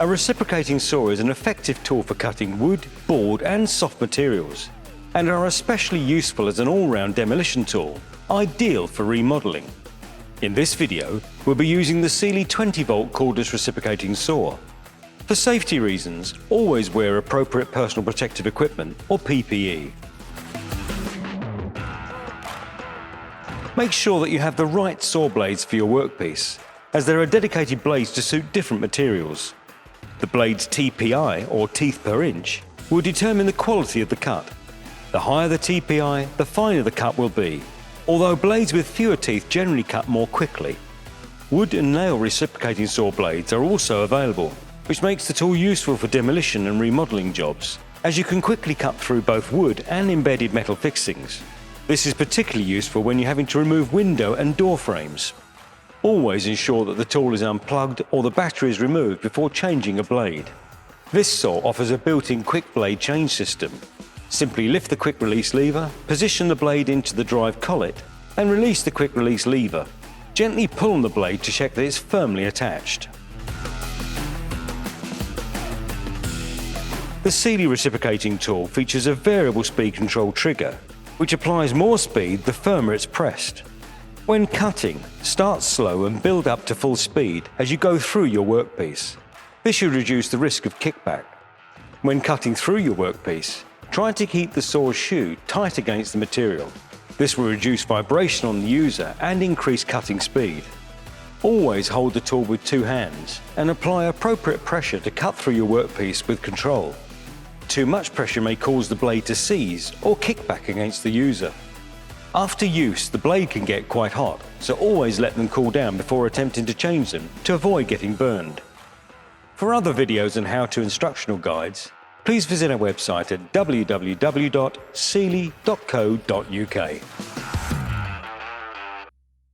A reciprocating saw is an effective tool for cutting wood, board and soft materials, and are especially useful as an all-round demolition tool, ideal for remodelling. In this video, we'll be using the Sealey 20-volt cordless reciprocating saw. For safety reasons, always wear appropriate personal protective equipment or PPE. Make sure that you have the right saw blades for your workpiece, as there are dedicated blades to suit different materials. The blade's TPI, or teeth per inch, will determine the quality of the cut. The higher the TPI, the finer the cut will be, although blades with fewer teeth generally cut more quickly. Wood and nail reciprocating saw blades are also available, which makes the tool useful for demolition and remodelling jobs, as you can quickly cut through both wood and embedded metal fixings. This is particularly useful when you're having to remove window and door frames. Always ensure that the tool is unplugged or the battery is removed before changing a blade. This saw offers a built-in quick blade change system. Simply lift the quick release lever, position the blade into the drive collet and release the quick release lever. Gently pull on the blade to check that it's firmly attached. The Sealey reciprocating tool features a variable speed control trigger, which applies more speed the firmer it's pressed. When cutting, start slow and build up to full speed as you go through your workpiece. This should reduce the risk of kickback. When cutting through your workpiece, try to keep the saw's shoe tight against the material. This will reduce vibration on the user and increase cutting speed. Always hold the tool with two hands and apply appropriate pressure to cut through your workpiece with control. Too much pressure may cause the blade to seize or kick back against the user. After use, the blade can get quite hot, so always let them cool down before attempting to change them to avoid getting burned. For other videos and how-to instructional guides, please visit our website at www.sealey.co.uk.